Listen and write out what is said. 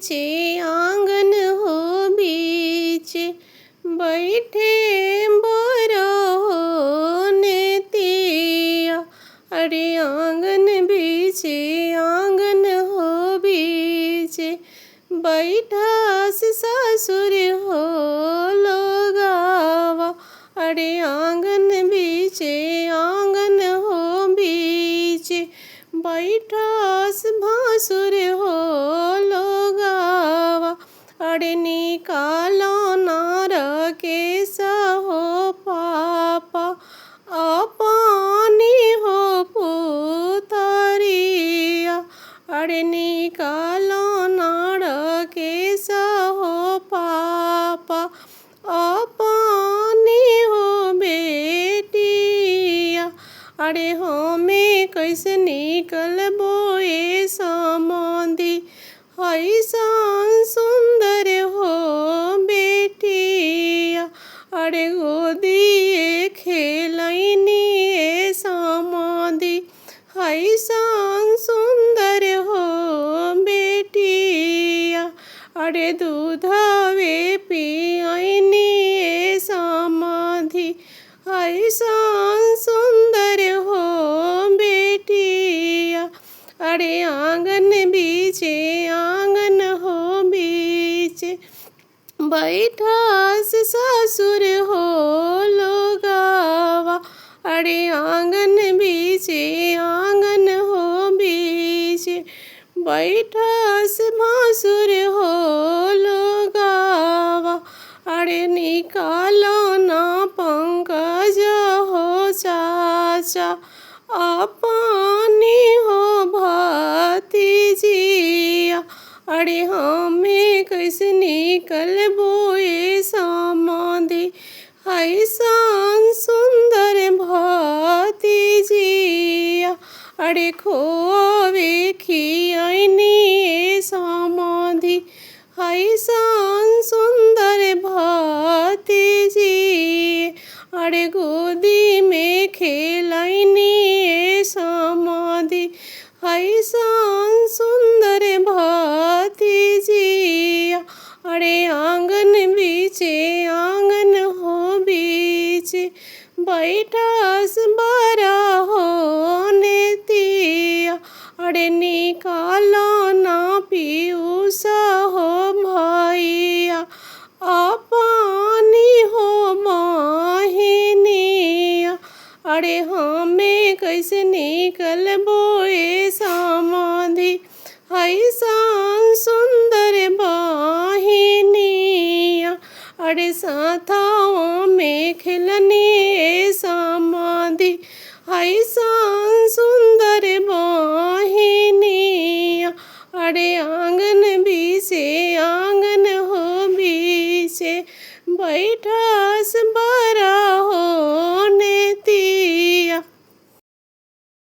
चे आंगन हो बीच बैठे बोरो नेतिया। अरे आंगन बीचे आंगन हो बीच बैठा ससुर हो लोगावा। अरे आंगन बीचे आंगन हो बीच बैठा भासुर हो लोगावा। अरे निकालो नार के सहो पापा अपनी हो पुतरिया। अरे निकालो नार के सहो पापा अपनी हो बेटिया। अरे हमें कैसे निकलबो ए समंदी ऐसन सुंदर हो बेटिया। अरे गोदिए खेलैनी ए समंदी ऐसन सुंदर हो बेटिया। अरे दूधवे पियनी ए समंदी ऐसन सुंदर हो बेटिया। अरे आंगन बीचे आंगन हो बीच बैठा ससुर हो लोगावा। अरे आंगन बीचे आंगन हो बीच बैठा भासुर हो लोगावा। अरे निकालो ना पंकज हो चाचा अपनी हो भतीजिया। अरे हमें कैसे निकलबो ए समंदी ऐसन सुंदर भतीजिया। अरे खोवे खियनी ए समंदी ऐसन सुंदर भतीजिया। अरे गोदी में खेलैनी ए समंदी ऐसन सुंदर भतीजिया। अरे आंगन बीचे आंगन हो बीच बैठा बड़ा हो नेतिया। अरे निकालो ना पीयूष हो भैया अपनी हो बहिनिया। अरे हमें कैसे निकलबो ए समंदी ऐसन सुंदर बहिनिया। अरे साथों में खेलनी ए समंदी ऐसन सुंदर बहिनिया। अरे आंगन बीचे आंगन हो बीच बैठा बड़ा हो नेतिया।